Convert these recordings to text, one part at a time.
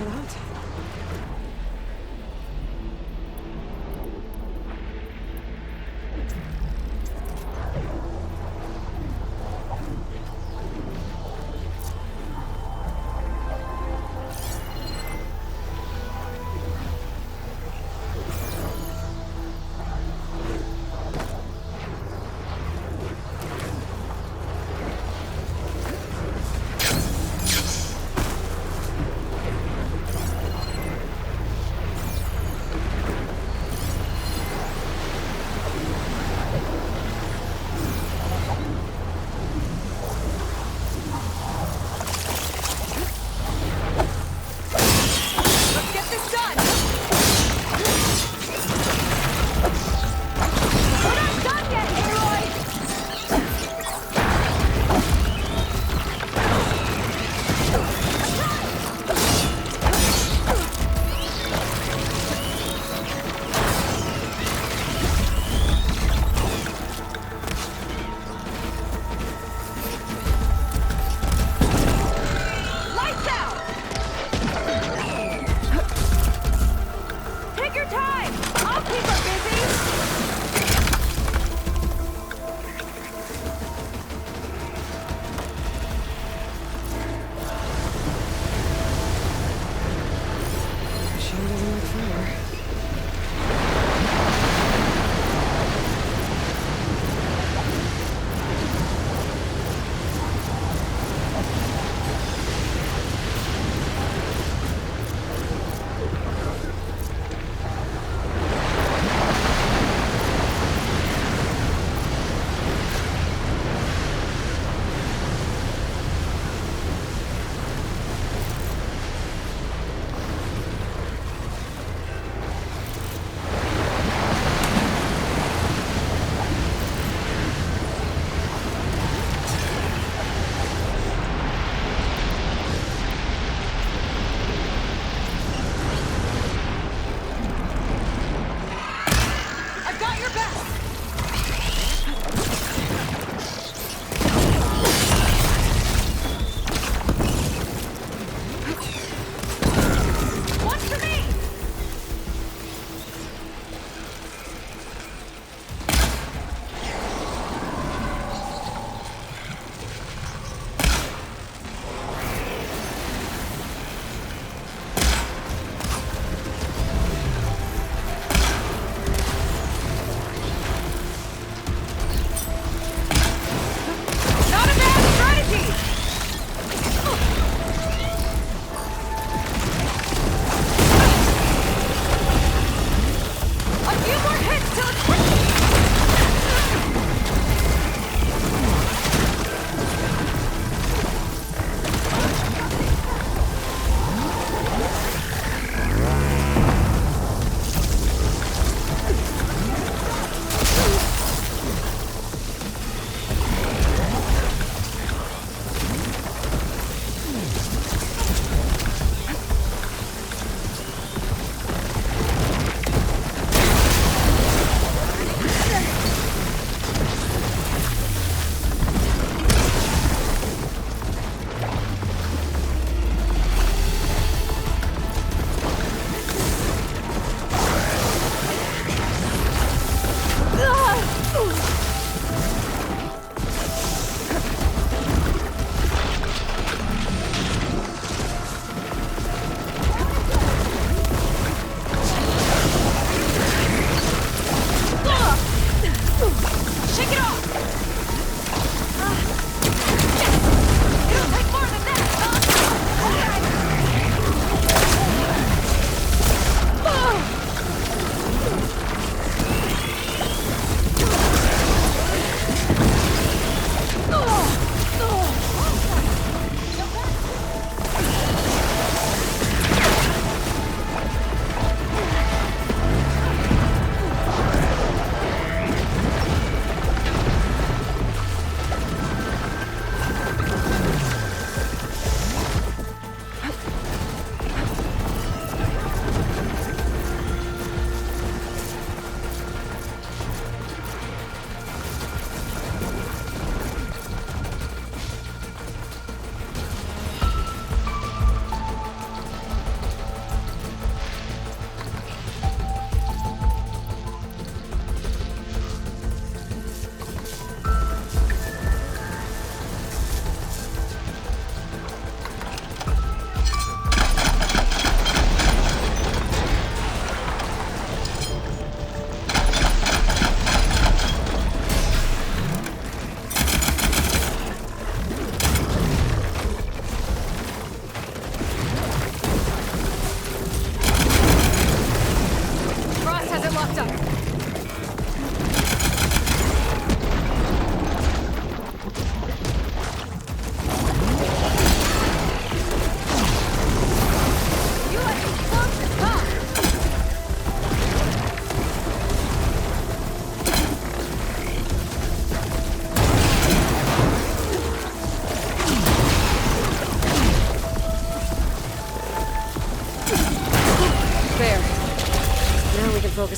check it out.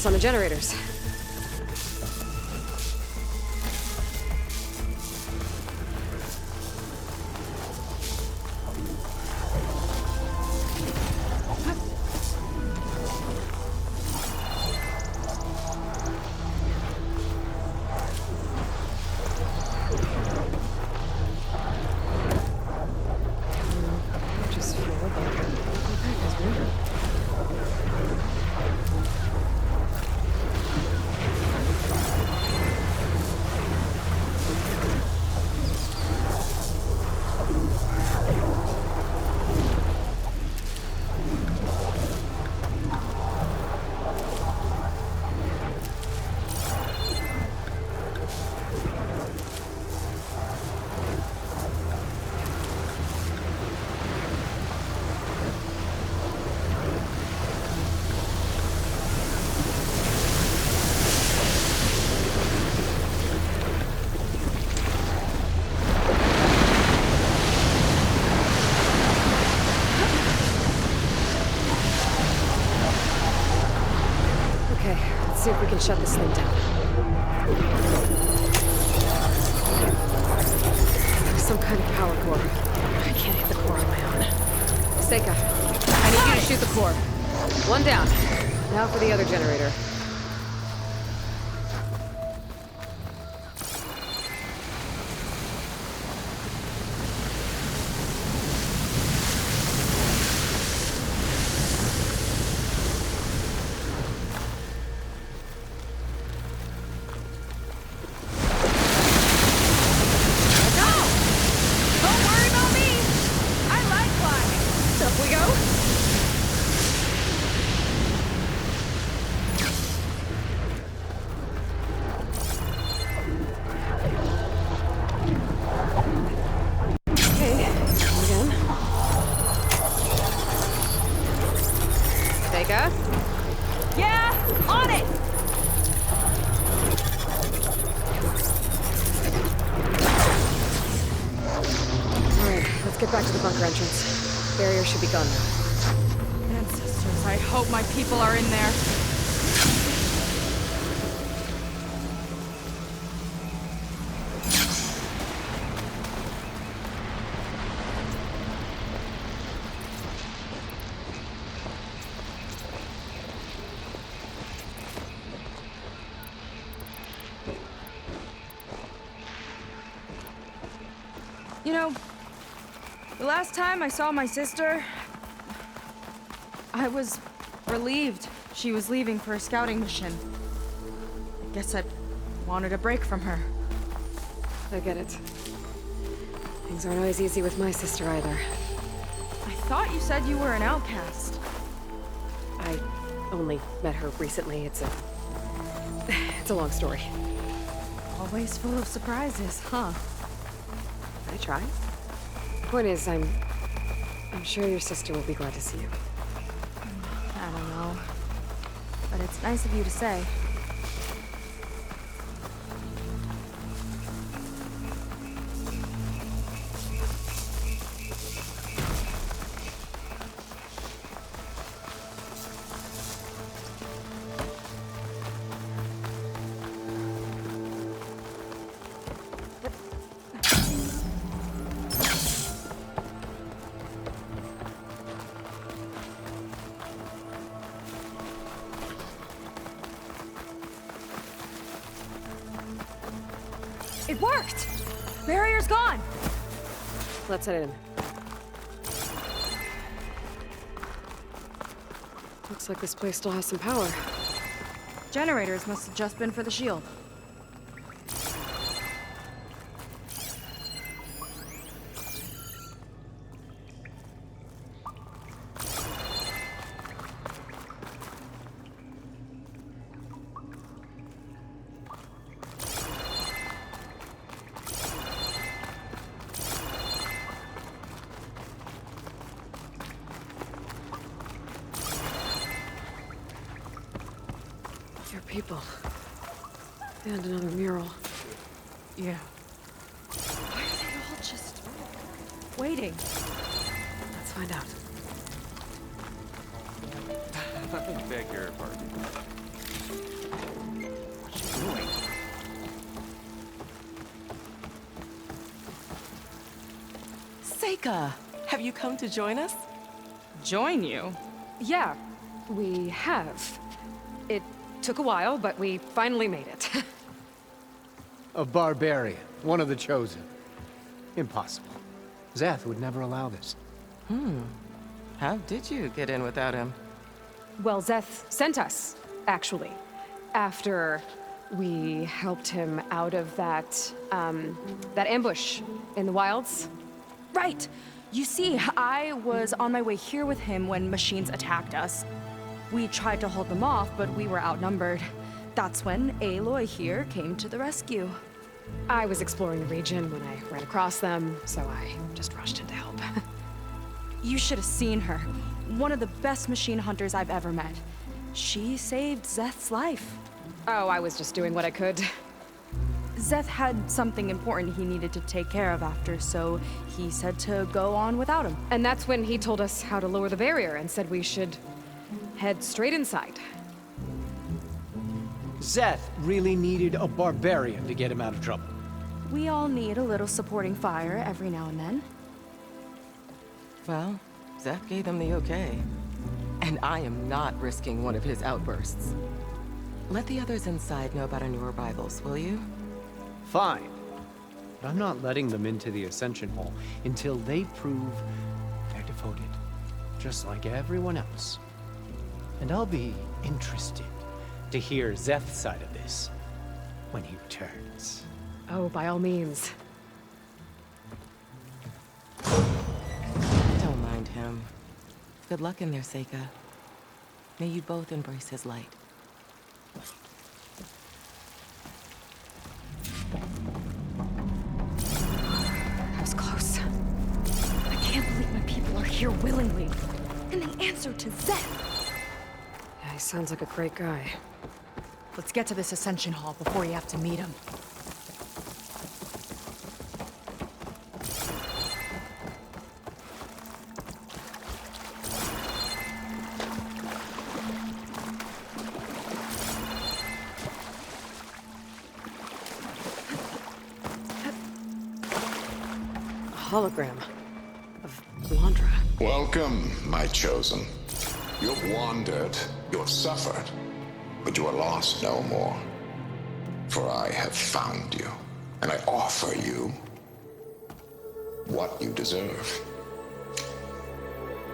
on the generators. See if we can shut this thing down. There's some kind of power core. I can't hit the core on my own. Seika, I need you to shoot the core. One down. Now for the other generator. Yeah, on it! Alright, let's get back to the bunker entrance. Barrier should be gone now. Ancestors, I hope my people are in there. You know, the last time I saw my sister, I was relieved she was leaving for a scouting mission. I guess I wanted a break from her. I get it. Things aren't always easy with my sister either. I thought you said you were an outcast. I only met her recently. It's a long story. Always full of surprises, huh? I try. Point is, I'm sure your sister will be glad to see you. I don't know. But it's nice of you to say. It worked! Barrier's gone! Let's head in. Looks like this place still has some power. Generators must have just been for the shield. Your people. And another mural. Yeah. Why are they all just waiting? Let's find out. I beg your pardon. doing? Seika, have you come to join us? Join you? Yeah, we have. It took a while, but we finally made it. A barbarian, one of the chosen. Impossible. Zeth would never allow this. How did you get in without him? Well, Zeth sent us, actually. After we helped him out of that ambush in the wilds. Right. You see, I was on my way here with him when machines attacked us. We tried to hold them off, but we were outnumbered. That's when Aloy here came to the rescue. I was exploring the region when I ran across them, so I just rushed in to help. You should have seen her. One of the best machine hunters I've ever met. She saved Zeth's life. Oh, I was just doing what I could. Zeth had something important he needed to take care of after, so he said to go on without him. And that's when he told us how to lower the barrier and said we should head straight inside. Zeth really needed a barbarian to get him out of trouble. We all need a little supporting fire every now and then. Well, Zeth gave them the okay. And I am not risking one of his outbursts. Let the others inside know about our new arrivals, will you? Fine. But I'm not letting them into the Ascension Hall until they prove they're devoted, just like everyone else. And I'll be interested to hear Zeth's side of this when he returns. Oh, by all means. Don't mind him. Good luck in there, Seika. May you both embrace his light. That was close. I can't believe my people are here willingly. And they answered to Zeth. Yeah, he sounds like a great guy. Let's get to this Ascension Hall before you have to meet him. A hologram of Londra. Welcome, my chosen. You've wandered, you've suffered, but you are lost no more. For I have found you, and I offer you what you deserve.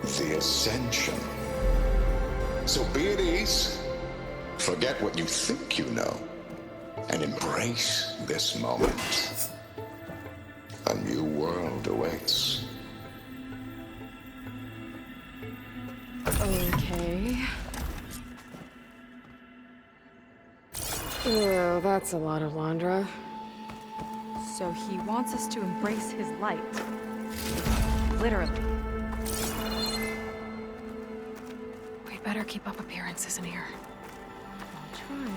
The Ascension. So be at ease, forget what you think you know, and embrace this moment. A new world awaits. Okay. Oh, that's a lot of Londra. So he wants us to embrace his light. Literally. We better keep up appearances in here. I'll try.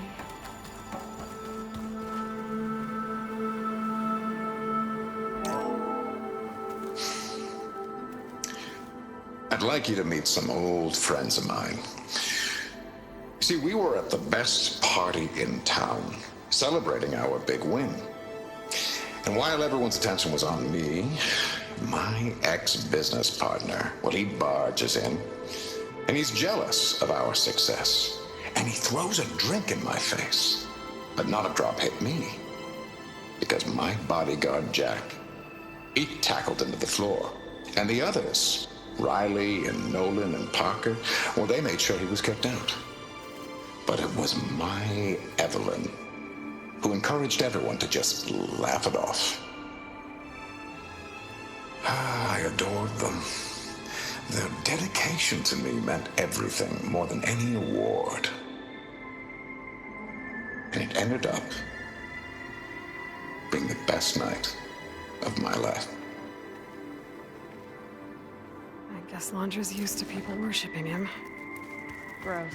I'd like you to meet some old friends of mine. See, we were at the best party in town, celebrating our big win. And while everyone's attention was on me, my ex-business partner, well, he barges in, and he's jealous of our success. And he throws a drink in my face, but not a drop hit me. Because my bodyguard, Jack, he tackled him to the floor. And the others, Riley and Nolan and Parker, well, they made sure he was kept out. But it was my Evelyn who encouraged everyone to just laugh it off. I adored them. Their dedication to me meant everything, more than any award. And it ended up being the best night of my life. I guess Londra's used to people worshipping him. Gross.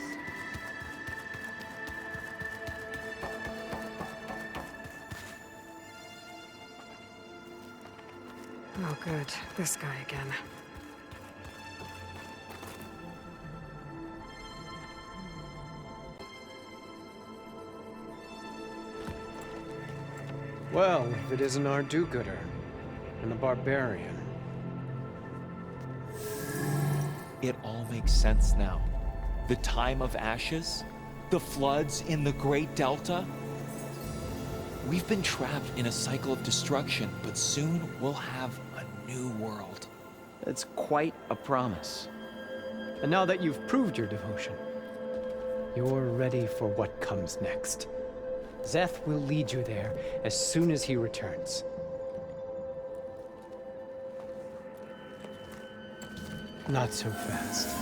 Oh, good. This guy again. Well, if it isn't our do-gooder and the barbarian. It all makes sense now. The time of ashes, the floods in the Great Delta. We've been trapped in a cycle of destruction, but soon we'll have a new world. It's quite a promise. And now that you've proved your devotion, you're ready for what comes next. Szeth will lead you there as soon as he returns. Not so fast.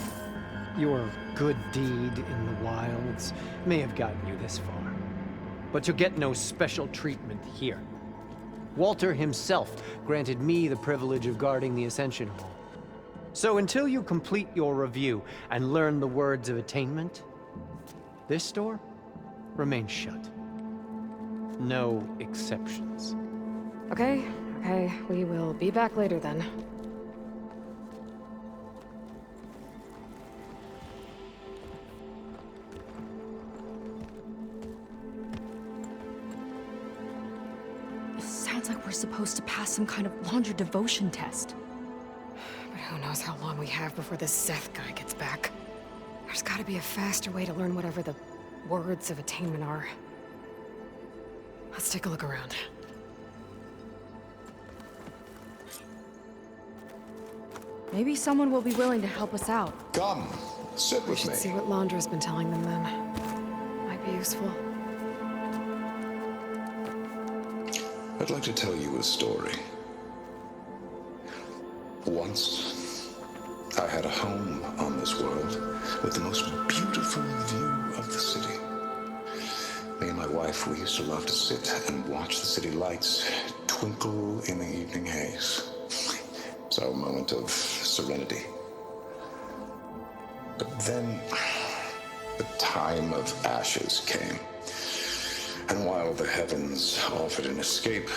Your good deed in the wilds may have gotten you this far, but you'll get no special treatment here. Walter himself granted me the privilege of guarding the Ascension Hall. So until you complete your review and learn the words of attainment, this door remains shut. No exceptions. Okay, we will be back later then. It sounds like we're supposed to pass some kind of laundry devotion test. But who knows how long we have before this Szeth guy gets back. There's gotta be a faster way to learn whatever the words of attainment are. Let's take a look around. Maybe someone will be willing to help us out. Come, sit We with should see me. what Laundra's been telling them then. Might be useful. I'd like to tell you a story. Once, I had a home on this world with the most beautiful view of the city. Me and my wife, we used to love to sit and watch the city lights twinkle in the evening haze. It's our moment of serenity. But then, the time of ashes came. And while the heavens offered an escape,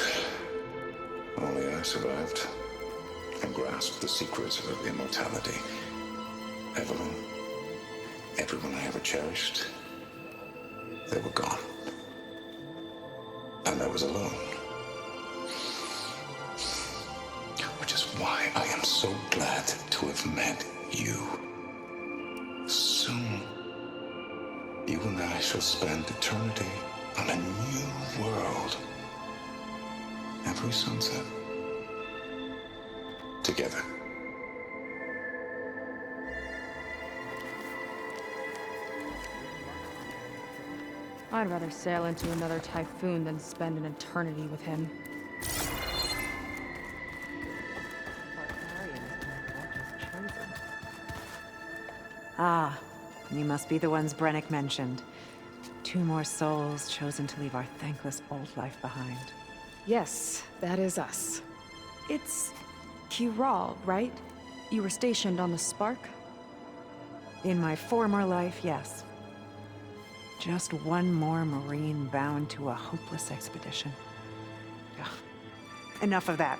only I survived and grasped the secrets of immortality. Evelyn, everyone I ever cherished, they were gone. And I was alone. Which is why I am so glad to have met you. Soon, you and I shall spend eternity on a new world. Every sunset. Together. I'd rather sail into another typhoon than spend an eternity with him. Ah, you must be the ones Brennick mentioned. 2 more souls chosen to leave our thankless old life behind. Yes, that is us. It's Kiral, right? You were stationed on the Spark? In my former life, yes. Just one more Marine bound to a hopeless expedition. Ugh. Enough of that.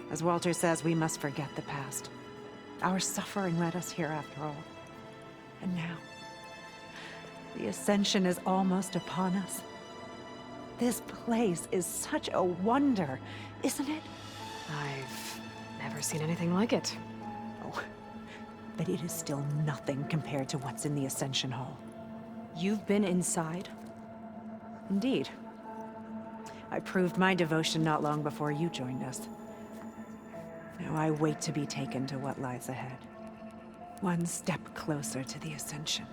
As Walter says, we must forget the past. Our suffering led us here after all. And now, the Ascension is almost upon us. This place is such a wonder, isn't it? I've never seen anything like it. Oh, but it is still nothing compared to what's in the Ascension Hall. You've been inside? Indeed. I proved my devotion not long before you joined us. Now I wait to be taken to what lies ahead. One step closer to the Ascension.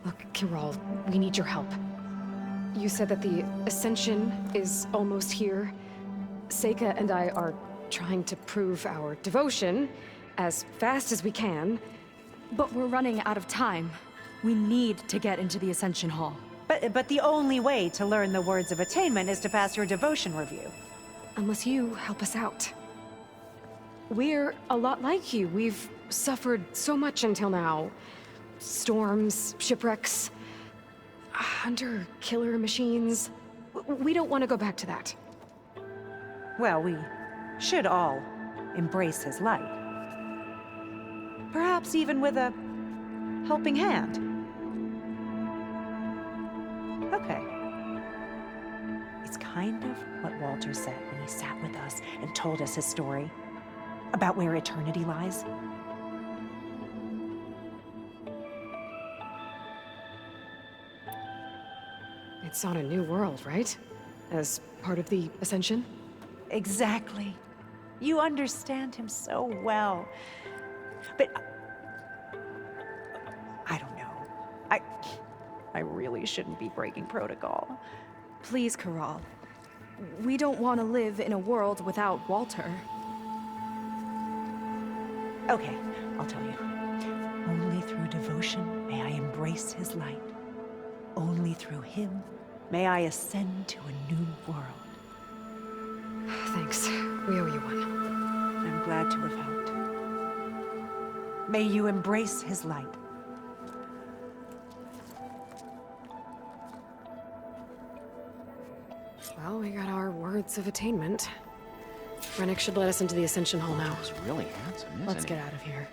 Look, Kiral, we need your help. You said that the Ascension is almost here. Seika and I are trying to prove our devotion as fast as we can. But we're running out of time. We need to get into the Ascension Hall. But the only way to learn the words of attainment is to pass your devotion review. Unless you help us out. We're a lot like you. We've suffered so much until now. Storms, shipwrecks, hunter-killer machines. We don't want to go back to that. Well, we should all embrace his light. Perhaps even with a helping hand. of what Walter said when he sat with us and told us his story about where eternity lies? It's on a new world, right? As part of the Ascension? Exactly. You understand him so well. But I don't know. I really shouldn't be breaking protocol. Please, Corral. We don't want to live in a world without Walter. Okay, I'll tell you. Only through devotion may I embrace his light. Only through him may I ascend to a new world. Thanks. We owe you one. I'm glad to have helped. May you embrace his light. Well, we got our words of attainment. Rennick should let us into the Ascension Hall now. He's really handsome, isn't Let's he? get out of here.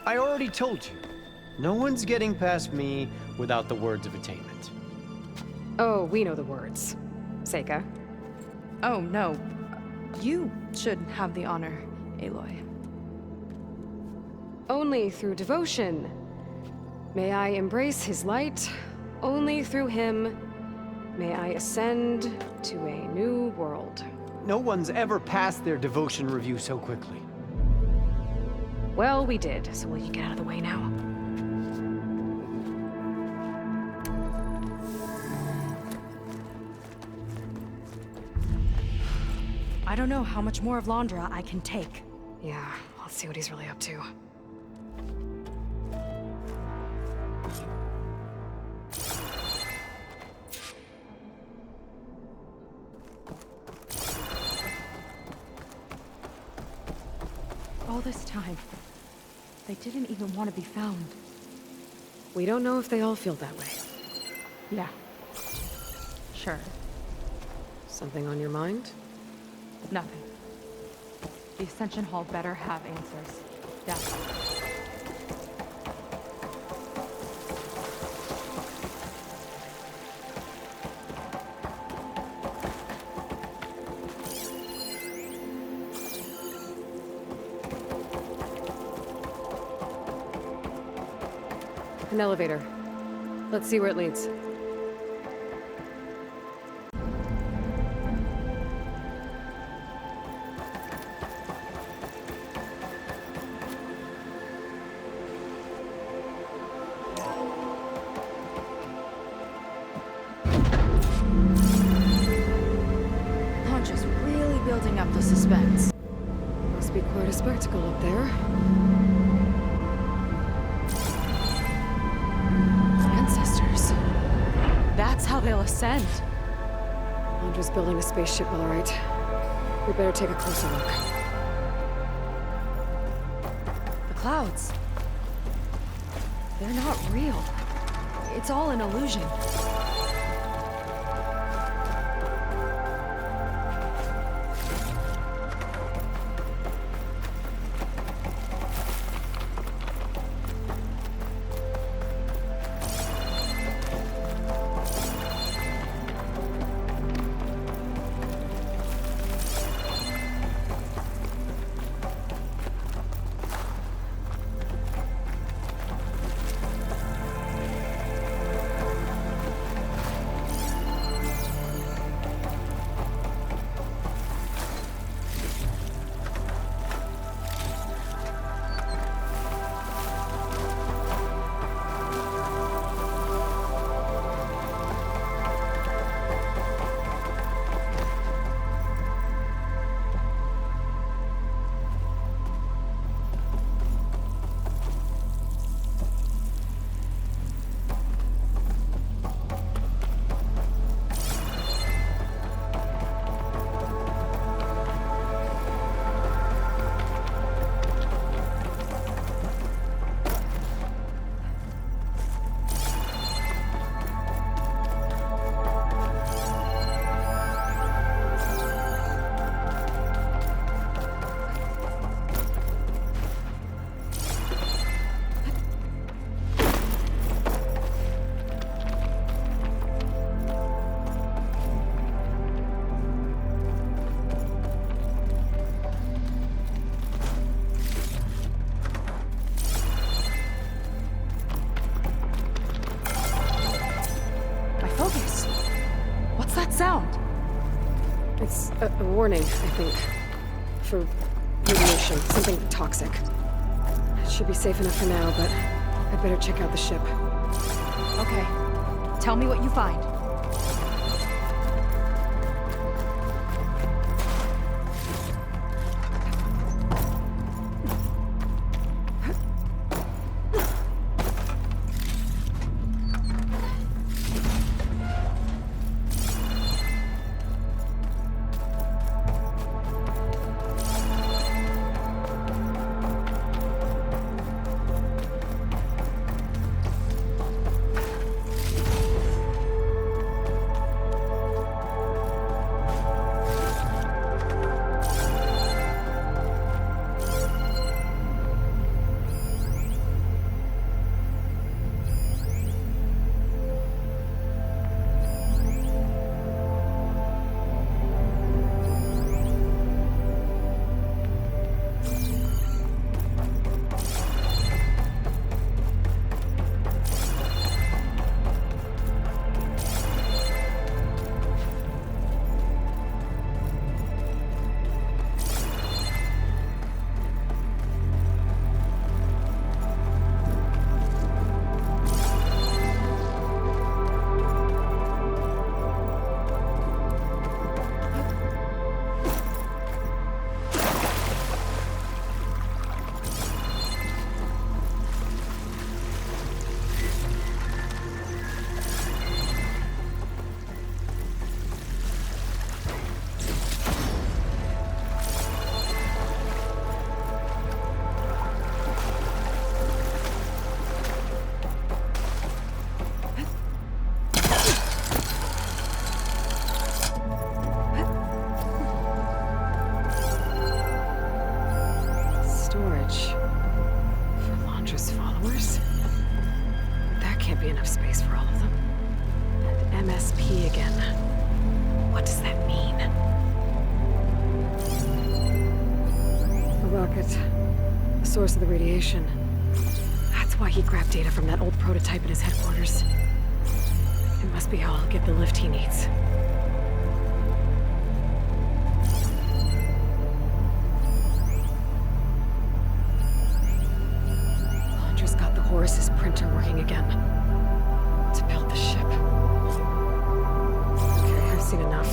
I already told you. No one's getting past me without the words of attainment. Oh, we know the words. Seika. Oh, no. You should have the honor, Aloy. Only through devotion may I embrace his light. Only through him may I ascend to a new world. No one's ever passed their devotion review so quickly. Well, we did, so will you get out of the way now? I don't know how much more of Londra I can take. Yeah, let's see what he's really up to. All this time, they didn't even want to be found. We don't know if they all feel that way. Yeah. Sure. Something on your mind? Nothing. The Ascension Hall better have answers. Definitely. An elevator. Let's see where it leads. Londra's really building up the suspense. Must be quite a spectacle up there. Ancestors. That's how they'll ascend. Londra's building a spaceship, all right. We better take a closer look. The clouds. They're not real. It's all an illusion. warning, I think. For radiation, something toxic. It should be safe enough for now, but I'd better check out the ship. Okay. Tell me what you find. MSP again. What does that mean? A rocket. The source of the radiation. That's why he grabbed data from that old prototype in his headquarters. It must be how I'll get the lift he needs. Londra's got the Horus's printer working again. To build the ship. Okay, I've seen enough.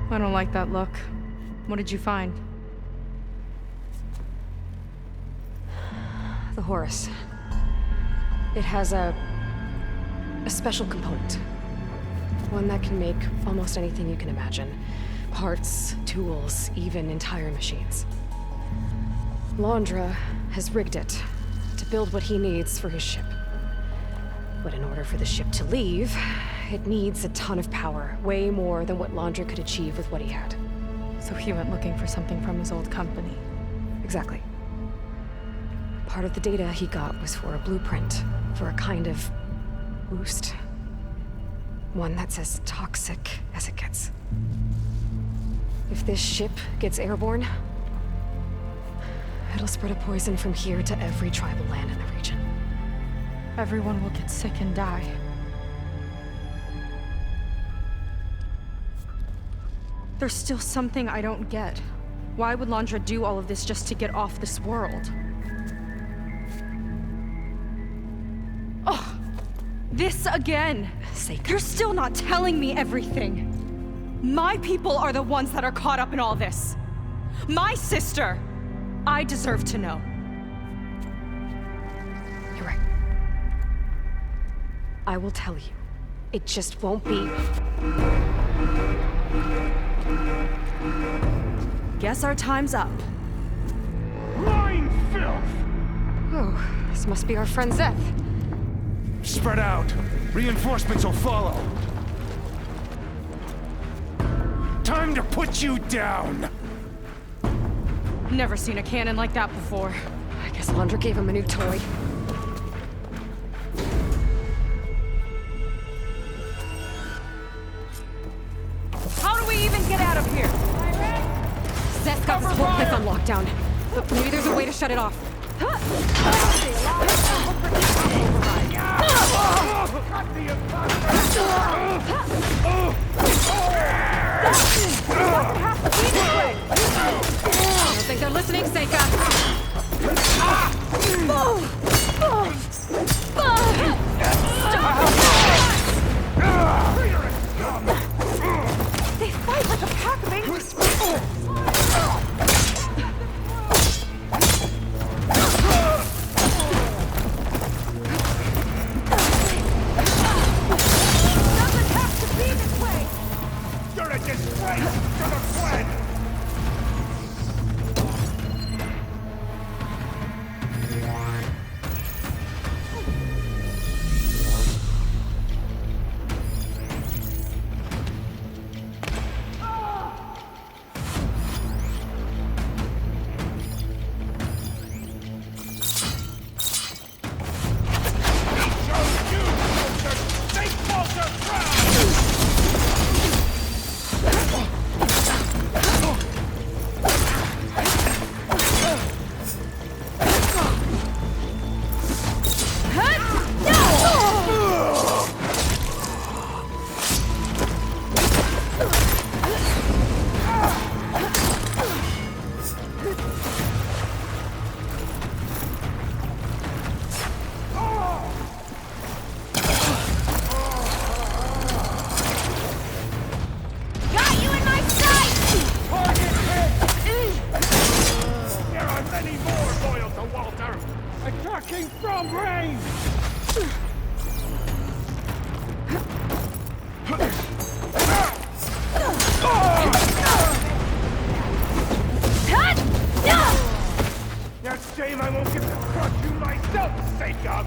I don't like that look. What did you find? The Horus. It has a special component. One that can make almost anything you can imagine. Parts, tools, even entire machines. Londra has rigged it to build what he needs for his ship. But in order for the ship to leave, it needs a ton of power, way more than what Londra could achieve with what he had. So he went looking for something from his old company. Exactly. Part of the data he got was for a blueprint, for a kind of boost. One that's as toxic as it gets. If this ship gets airborne, it'll spread a poison from here to every tribal land in the region. Everyone will get sick and die. There's still something I don't get. Why would Londra do all of this just to get off this world? Oh, this again! Seika. You're still not telling me everything. My people are the ones that are caught up in all this. My sister! I deserve to know. You're right. I will tell you. It just won't be... Guess our time's up. Lying filth! Oh, this must be our friend Zeth. Spread out. Reinforcements will follow. Time to put you down! Never seen a cannon like that before. I guess Londra gave him a new toy. How do we even get out of here? Zeth got this whole place on lockdown, but maybe there's a way to shut it off. Cut the I don't think they're listening, Seika. They fight like a pack of angry Doesn't have to be this way! You're a disgrace to the Gwen! Attacking from range! It's a shame I won't get to crush you myself, Seika!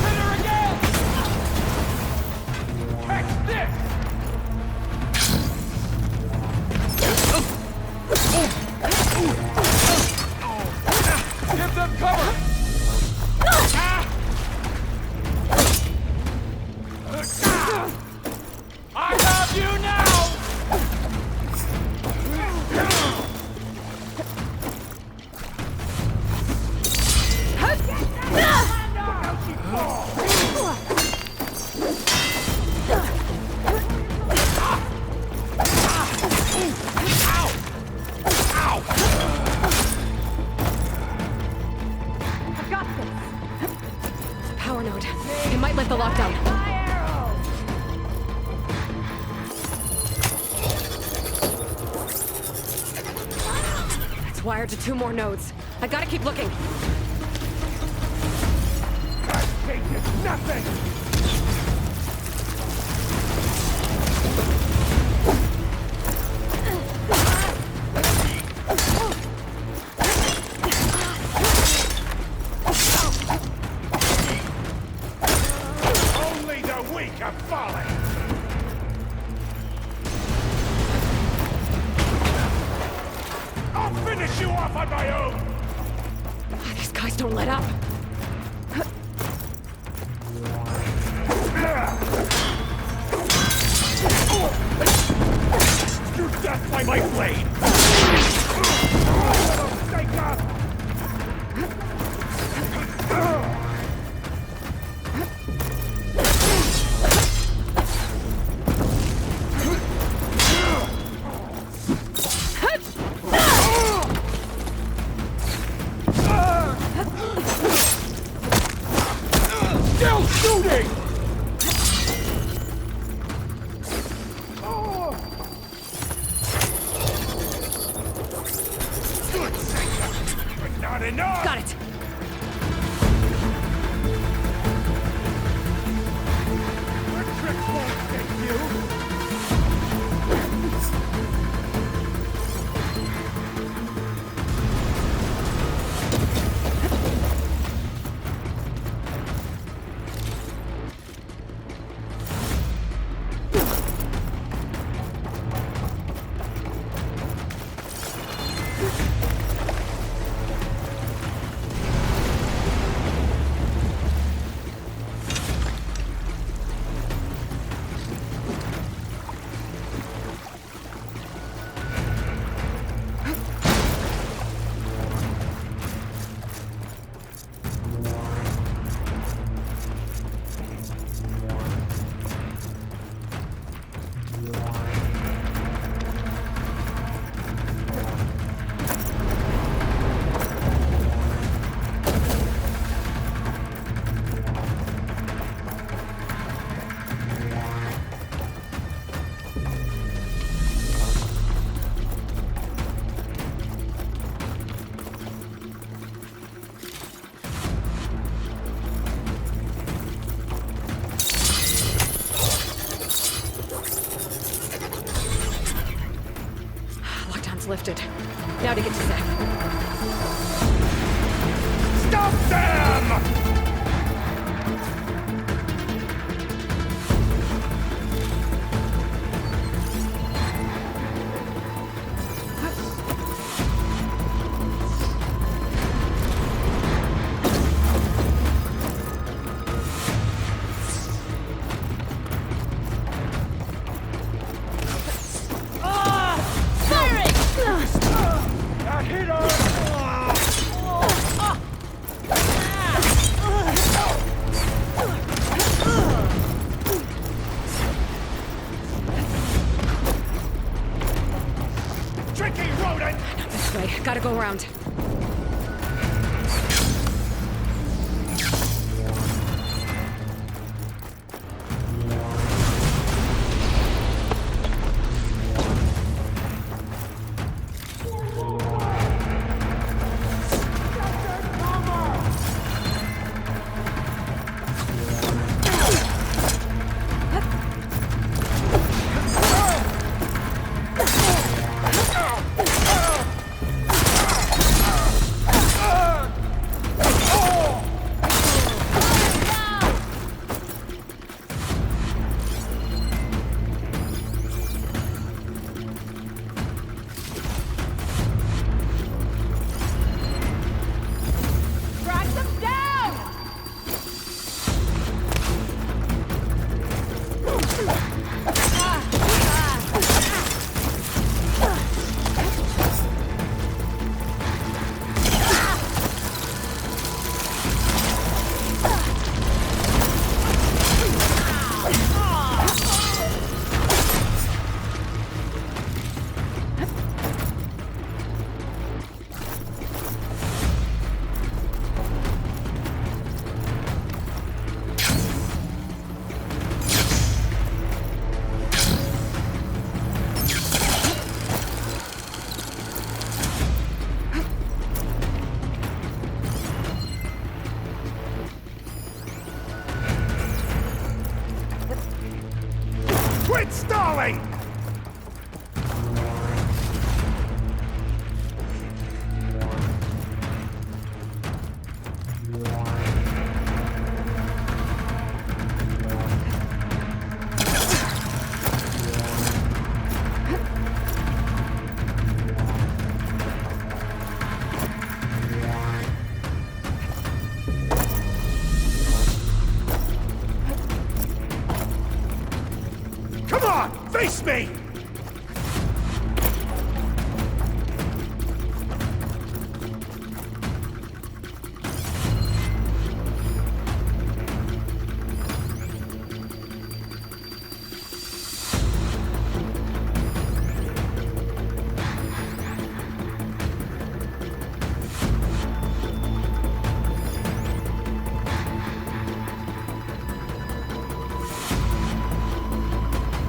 Hit her again! Catch this! Give them cover! I have you now! Look how she falls! Power node. It might lift the lockdown. It's wired to 2 more nodes. I gotta keep looking. That cake is nothing! Only the weak are falling! I'll finish you off on my own! These guys don't let up. Your death by my blade! Seika! Still shooting! Good, Seika, but not enough! Got it. Your tricks won't save you! lifted. Now to get to Seth. Stop them! That hit her! Tricky rodent! Not this way. Gotta go around. Quit stalling! Come on, face me!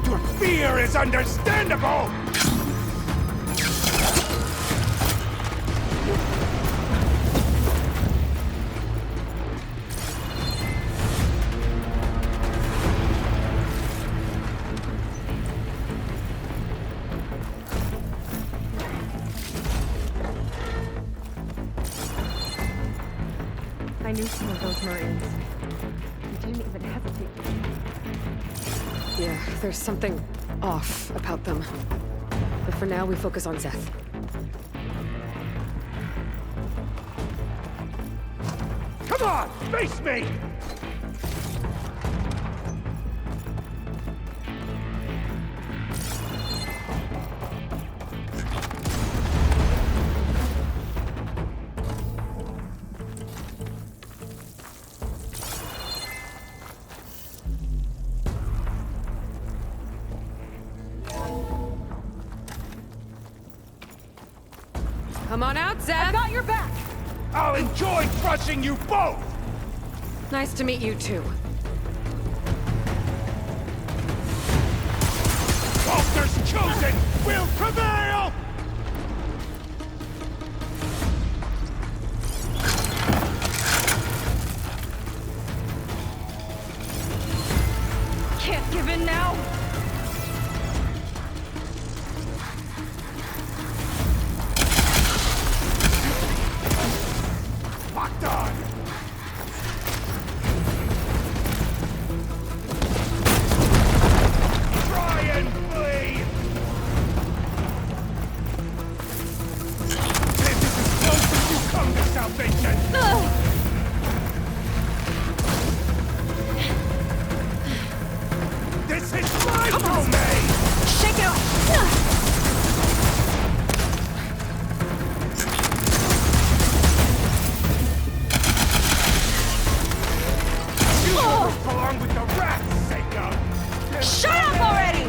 Your fear is understandable! I knew some of those Marines. They didn't even hesitate. Yeah, there's something off about them. But for now, we focus on Seth. Come on, face me! Come on out, Seth! Got your back! I'll enjoy crushing you both! Nice to meet you, too. Walter's chosen will prevail! Can't give in now! salvation! This is my domain! Shake it off! You belong with the rats, Seiko! Shut up already!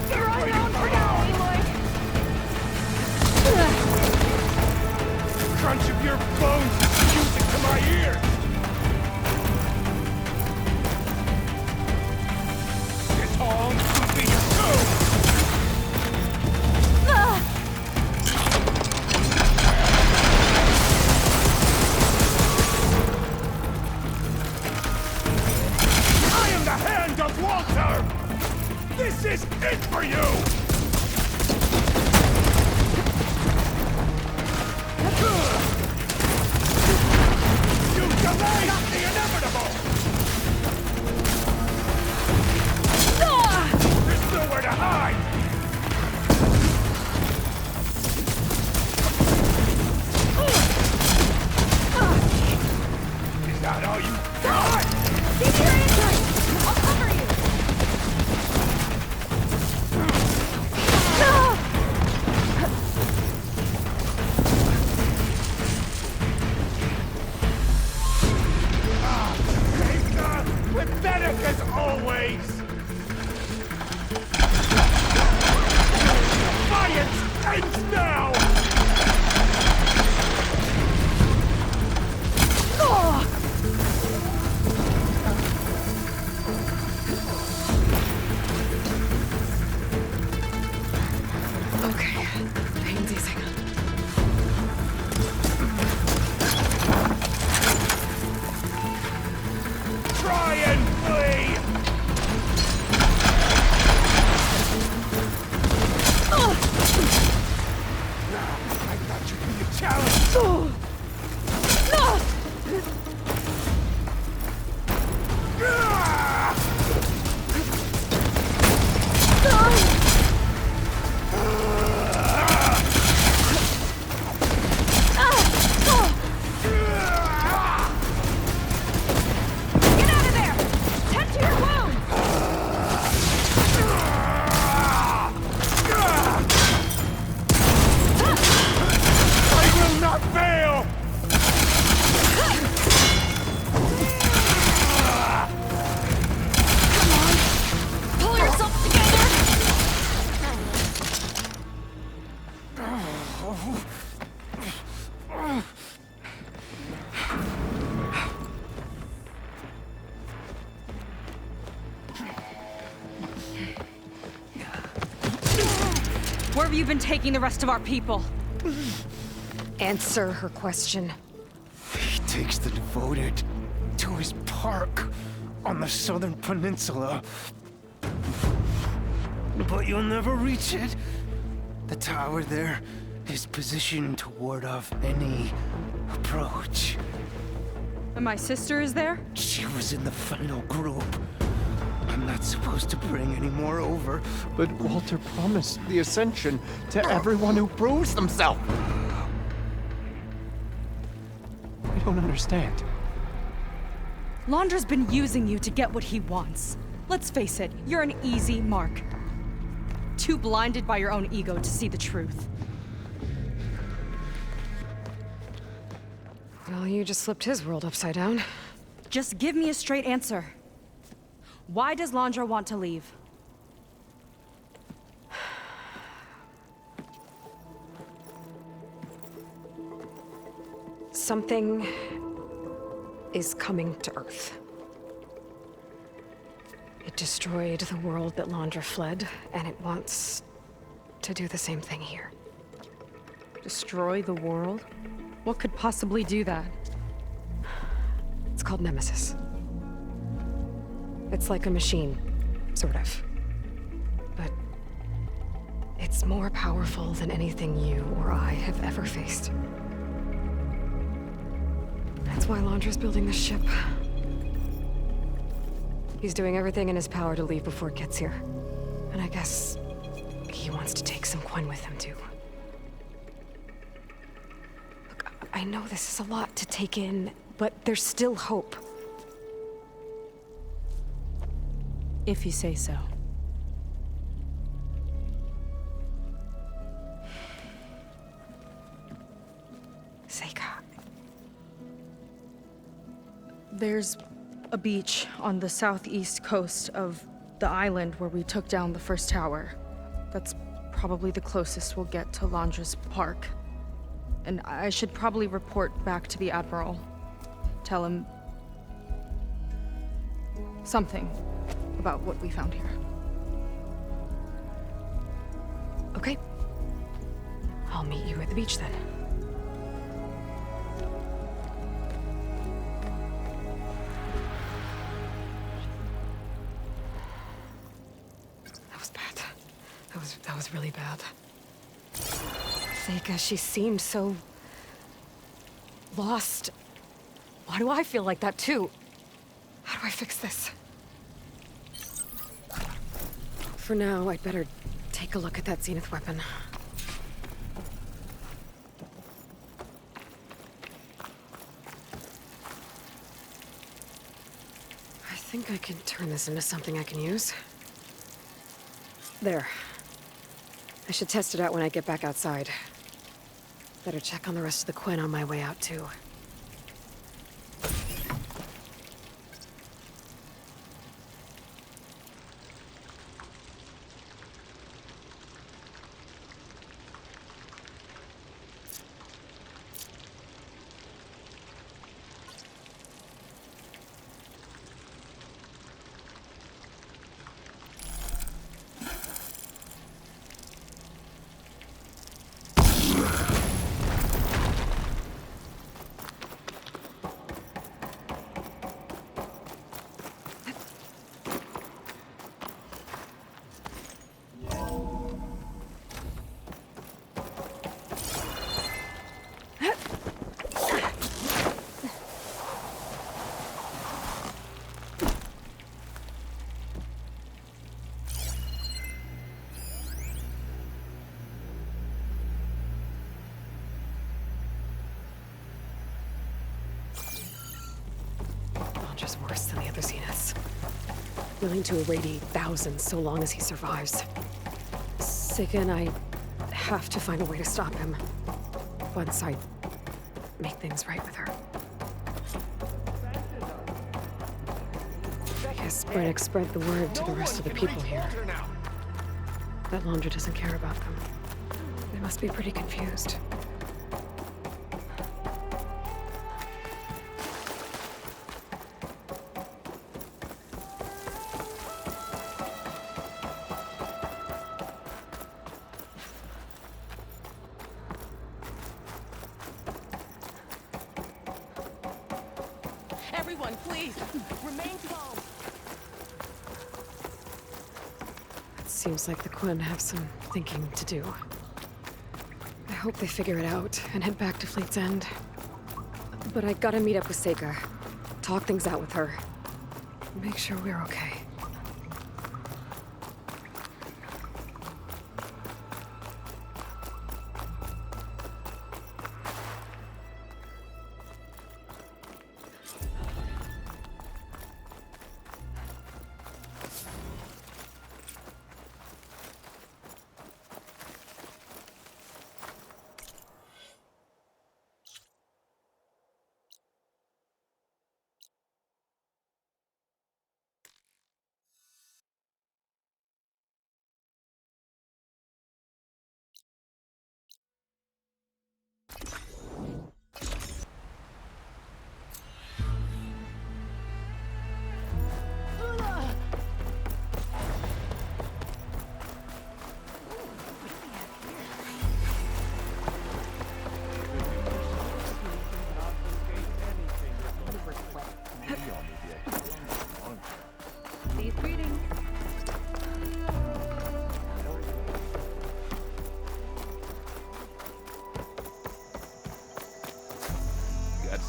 You're on your own for now, Aloy! Crunch of your bones is music to my ears! This home will be your tomb! I am the Hand of Walter! This is it for you! You delayed the inevitable! There's nowhere to hide! Is that all you got? Give me your answers! I'll cover you! Pathetic as always! Defiance ends now! Okay, pain's easing. Try and flee! I thought you'd be a challenge! Get out of there! Tend to your wounds! I will not fail! Pull yourself together! Where have you been taking the rest of our people? Answer her question. He takes the devoted to his park on the southern peninsula. But you'll never reach it. The tower there is positioned to ward off any approach. And my sister is there? She was in the final group. I'm not supposed to bring any more over. But Walter promised the Ascension to everyone who proves themselves. I don't understand. Londra's been using you to get what he wants. Let's face it, you're an easy mark. Too blinded by your own ego to see the truth. Well, you just flipped his world upside down. Just give me a straight answer. Why does Londra want to leave? Something is coming to Earth. It destroyed the world that Londra fled, and it wants to do the same thing here. Destroy the world? What could possibly do that? It's called Nemesis. It's like a machine, sort of. But it's more powerful than anything you or I have ever faced. That's why Londra's building this ship. He's doing everything in his power to leave before it gets here. And I guess he wants to take some Quen with him, too. Look, I know this is a lot to take in, but there's still hope. If you say so. Seika. There's a beach on the southeast coast of the island where we took down the first tower. That's probably the closest we'll get to Londra's Park. And I should probably report back to the Admiral. Tell him something about what we found here. Okay. I'll meet you at the beach then. That was bad. That was really bad. Seika, she seemed so lost. Why do I feel like that too? How do I fix this? For now, I'd better take a look at that Zenith weapon. I think I can turn this into something I can use. There. I should test it out when I get back outside. Better check on the rest of the Quen on my way out, too. Just worse than the other Zeniths. Willing to irradiate thousands so long as he survives. Seika and I have to find a way to stop him. Once I make things right with her. I guess Brennick spread the word to the rest of the people here. That Londra doesn't care about them. They must be pretty confused. Everyone, please, remain calm. It seems like the Quen have some thinking to do. I hope they figure it out and head back to Fleet's End. But I gotta meet up with Seika. Talk things out with her. Make sure we're okay.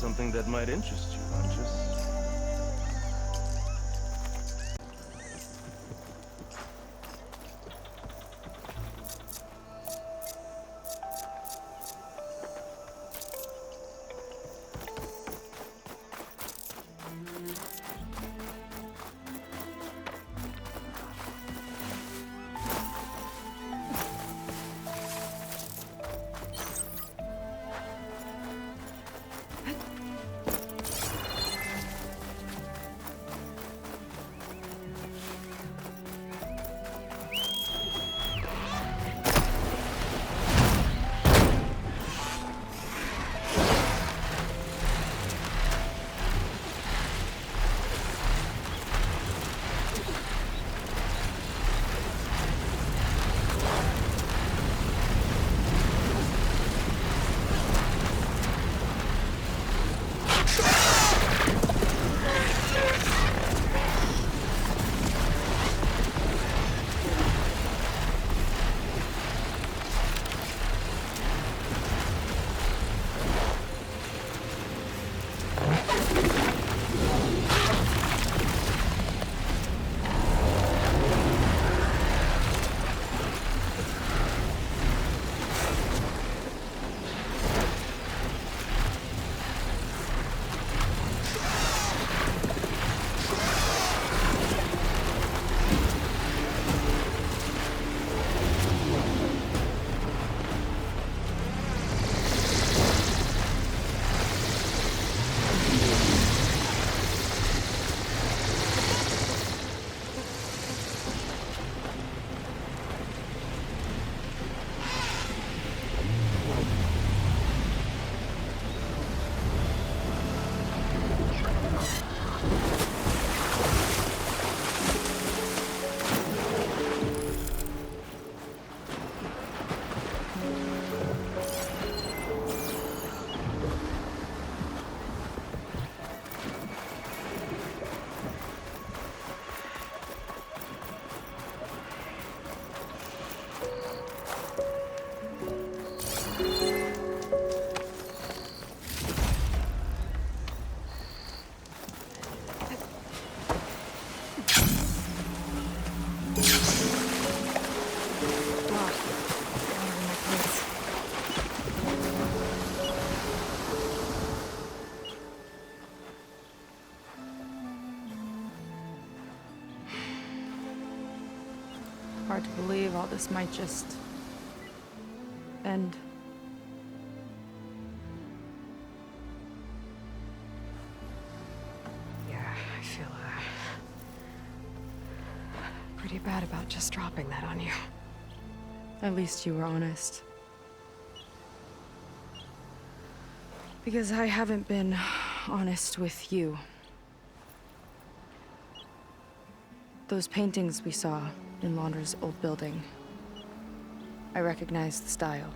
Something that might interest you, Huntress. Hard to believe all this might just end. Yeah, I feel pretty bad about just dropping that on you. At least you were honest. Because I haven't been honest with you. Those paintings we saw in Laundra's old building, I recognize the style.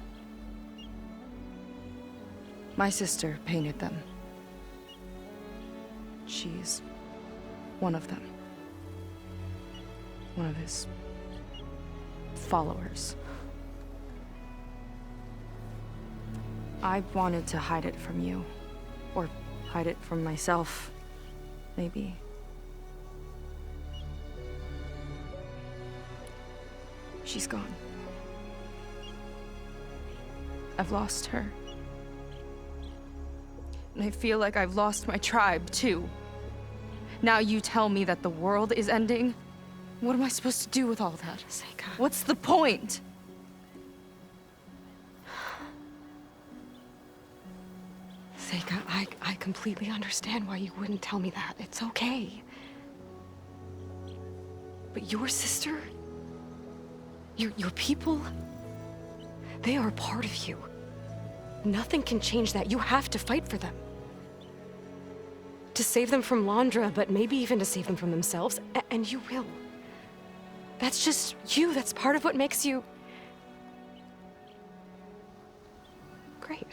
My sister painted them. She's one of them. One of his followers. I wanted to hide it from you. Or hide it from myself, maybe. She's gone. I've lost her. And I feel like I've lost my tribe, too. Now you tell me that the world is ending? What am I supposed to do with all that? Seika. What's the point? Seika, I completely understand why you wouldn't tell me that. It's okay. But your sister, your people, they are part of you. Nothing can change that. You have to fight for them. To save them from Laundra, but maybe even to save them from themselves, and you will. That's just you. That's part of what makes you... great.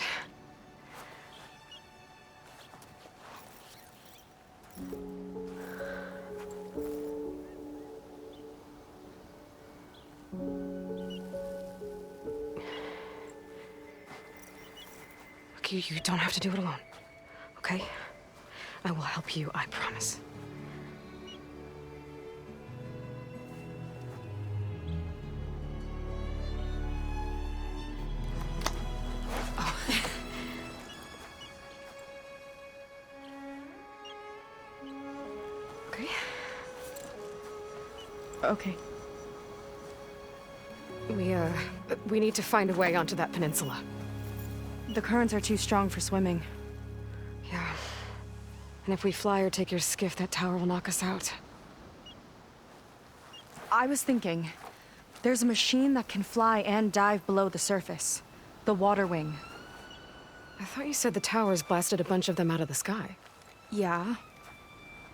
Look, you don't have to do it alone, okay? I will help you, I promise. Oh. Okay. Okay. We need to find a way onto that peninsula. The currents are too strong for swimming. Yeah. And if we fly or take your skiff, that tower will knock us out. I was thinking, there's a machine that can fly and dive below the surface. The Water Wing. I thought you said the towers blasted a bunch of them out of the sky. Yeah.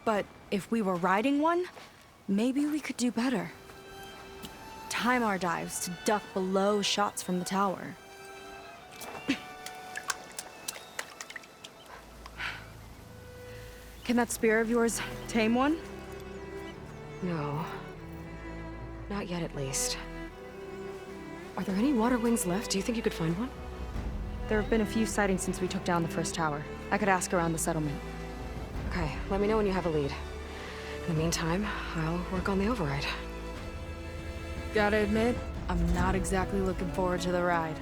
But if we were riding one, maybe we could do better. Time our dives to duck below shots from the tower. Can that spear of yours tame one? No. Not yet, at least. Are there any water wings left? Do you think you could find one? There have been a few sightings since we took down the first tower. I could ask around the settlement. Okay, let me know when you have a lead. In the meantime, I'll work on the override. Gotta admit, I'm not exactly looking forward to the ride.